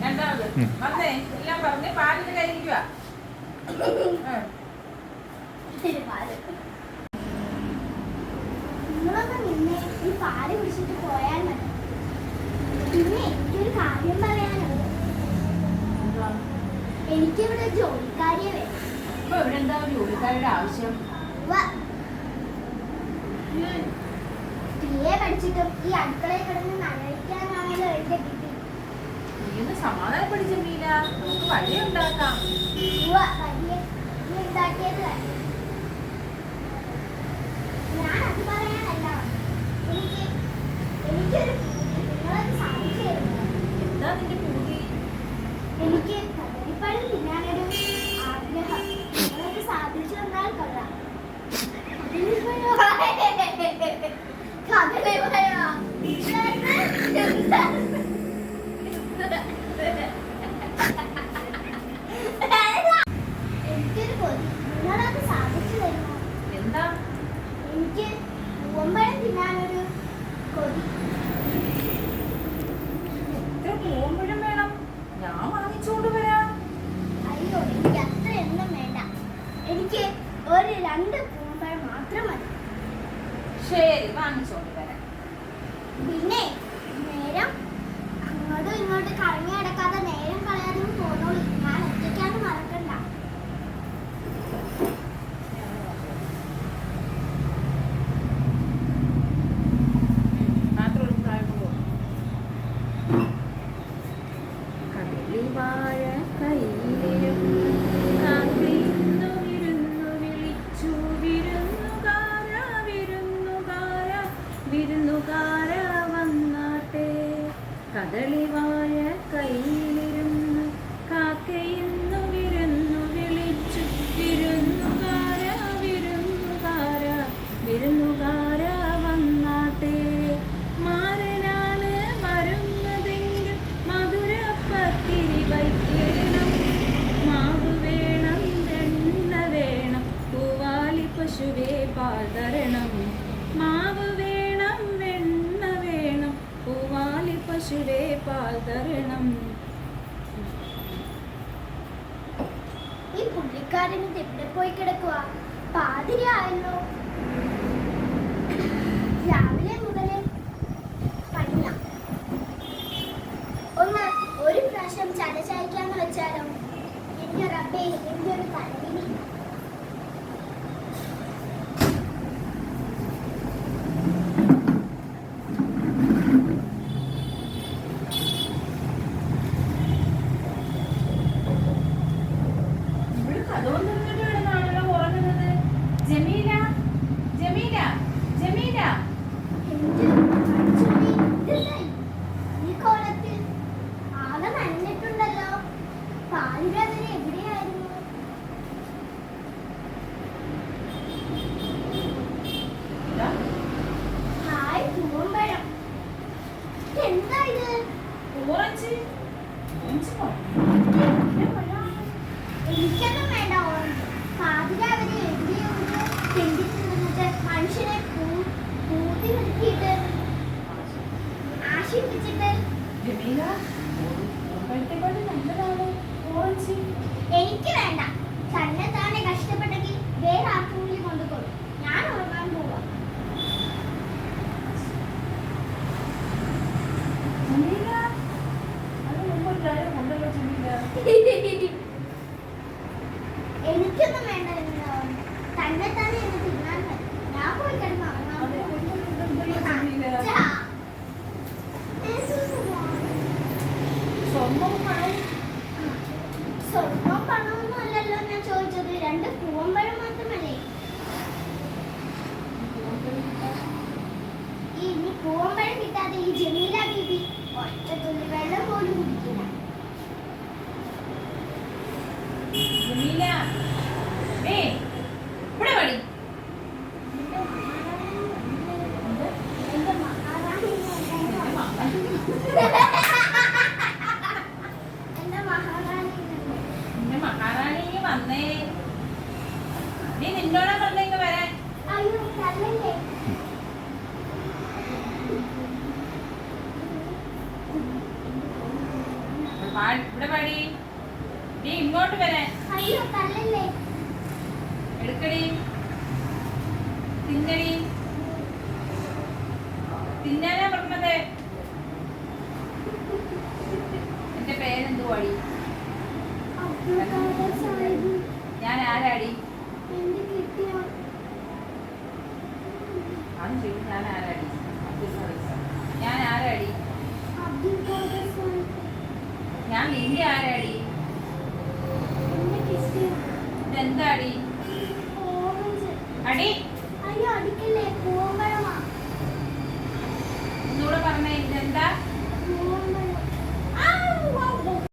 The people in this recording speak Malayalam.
രണ്ടാമത് വന്നേ എല്ലാം പറഞ്ഞ് പാലിന് കഴിക്കുക. നിങ്ങളൊക്കെ നിന്നെ ഈ പാല് കുടിച്ചിട്ട് പോയാൽ മതി. പിന്നെ എനിക്കൊരു കാര്യം പറയാനുണ്ട്. എനിക്കിവിടെ ജോലിക്കാരിയെ വേണം. ഇപ്പൊ ഇവിടെ എന്താ ജോലിക്കാരുടെ ആവശ്യം? തീയെ പഠിച്ചിട്ടും ഈ അടുക്കളയിൽ കിടന്ന് നനയ്ക്കാനാണല്ലോ എന്റെ കിട്ടി. നീന്ന് സമാധാനം പഠിച്ച മീന, നമുക്ക് വഴി ഉണ്ടാക്കാം. ഉണ്ടാക്കിയത് ഞാൻ അത് പറയാനല്ല. എനിക്കൊരു നിങ്ങളത് സാധിച്ചു തരുന്നു. എന്താ നിന്റെ പൂതി? എനിക്ക് കദളിപ്പഴം തിന്നാനൊരു ആഗ്രഹം. നിങ്ങളത് സാധിച്ചു തന്നാൽ കൊള്ളാം. എനിക്കൊരു കൊതി. നിങ്ങളത് സാധിച്ചു തരുമോ? എന്താ? എനിക്ക് പൂവമ്പഴം തിന്നാനൊരു കൊതി. എത്ര പൂവമ്പഴം വേണം? ഞാൻ വാങ്ങിച്ചോണ്ട് വരാം. അയ്യോ, എനിക്ക് അത്രയൊന്നും വേണ്ട. എനിക്ക് ഒരു 2 പൂവമ്പഴം മാത്രം മതി. ശരി, വാങ്ങിച്ചോണ്ട് വരാം. പിന്നെ നേരം അങ്ങോട്ടും ഇങ്ങോട്ടും കറങ്ങി നടക്കാതെ നേരം കളയാതെ പോന്നോളൂ. ഞാൻ ഒറ്റയ്ക്കാണ് മറക്കണ്ട. കദളിവാഴ കയ്യിലിരുന്ന് കാത്തിരുന്നു വിരുന്നു വിളിച്ചു വിരുന്നുകാര വിരുന്നുകാര വിരുന്നുകാര വന്നാട്ടെ. കദളിവാഴ കയ്യിലിരുന്ന് കാക്കയിന്നു വിരുന്നു വിളിച്ചു വിരുന്നുകാര വിരുന്നുകാര വിരുന്നുകാര വന്നാട്ടെ. മാരനാണ് വരുന്നതെങ്കിൽ മധുരപ്പത്തിരി വയ്ക്കണം. മാവ് വേണം, വെണ്ണ വേണം, പൂവാലി പശുവേ പാൽ തരണം. മാവ് വേണം, വെണ്ണ വേണം, പൂവാലി പശുവേ പാൽ തരണം. ഈ പുള്ളിക്കാരന് എവിടെ പോയി കിടക്കുക? പാതിരായല്ലോ. രാവിലെ മുതലേ പണിയാം. ഒരു പ്രാവശ്യം ചായക്കാന്ന് വെച്ചാലോ? എന്റെ റബ്ബേ, എന്റെ ഒരു തലവിധി. ഇവിടെ കഥവും തുറന്നിട്ട് കിടന്നാണല്ലോ ഉറങ്ങുന്നത്. ജമീല, ജമീല, ജമീല. ഈ കോലത്തിൽ ആകെ നനഞ്ഞിട്ടുണ്ടല്ലോ. പാലിരാതിന് എവിടെയായിരുന്നു? ഇതാ, ഹായ് പൂവമ്പഴം. എന്താ ഇത്? ഓറഞ്ച്. ഓറഞ്ച് പഴം. എനിക്കൊന്നും വേണ്ട ഓറഞ്ച്. പാതിരാവിലെ എവിടെയോ തെണ്ടിത്തിന്നിട്ട് മനുഷ്യനെ പൂത്തി നിർത്തിയിട്ട് ആശിപ്പിച്ചിട്ട്. ജമീല, ഓറഞ്ചിനെക്കാളും നല്ലതാണ് ഓറഞ്ച്. എനിക്ക് വേണ്ട. തന്നെ താനെ കഷ്ടപ്പെട്ടെങ്കിൽ വേറെ ആർക്കെങ്കിലും കൊണ്ടുകൊള്ളു. ഞാൻ ഉറങ്ങാൻ പോവാ. ജമീല, അത് മുമ്പ് എല്ലാവരും കൊണ്ടല്ലോ ജമീല. എനിക്കൊന്നും വേണ്ട. തന്നെ താനെ എന്ന് തിന്നാൻ മതി. ഞാൻ പോയി കിടന്ന് ഉറങ്ങാൻ അതെ, പോവാ. കൊണ്ടുവന്നിട്ടുണ്ടല്ലോ ജമീല. സ്വർണ്ണവും പണവും. സ്വർണ്ണവും പണമൊന്നും അല്ലല്ലോ ഞാൻ ചോദിച്ചത്. 2 പൂവമ്പഴം മാത്രമല്ലേ? ഇനി പൂവമ്പഴം കിട്ടാതെ ഈ ജമീല ബീബി ഒറ്റ തുള്ളി വെള്ളം പോലും കുടിക്കില്ല. ജമീല, ഇവിടെ പണി. എന്റെ മഹാറാണി എന്റെ മഹാറാണി നിന്റെ മഹാറാണി വന്നേ. നീ നിന്നോടാ പറഞ്ഞെങ്കിൽ വരാൻ. അയ്യോ തല്ലല്ലേ. ഇവിടെ പാടി. നീ ഇങ്ങോട്ട് വരാൻ. അയ്യോ തല്ലല്ലേ. എടുക്കടി. തിന്നടി. തിന്നാനാ പറഞ്ഞത്. എന്റെ പേരെന്തു പാടി? അബ്ദുൽ ഖാദർ സാഹിബ്. ഞാൻ ആരാടി? എന്റെ കിട്ടിയ അത് ശരി. ഞാൻ ആരാടി? ഞാൻ ആരാടി? അബ്ദുൽ ഖാദർ സാഹിബ്. ഞാൻ നിന്റെ ആരാടി? എന്റെ കിട്ടിയ ഇതെന്താടി? ഓറഞ്ച്. അടി.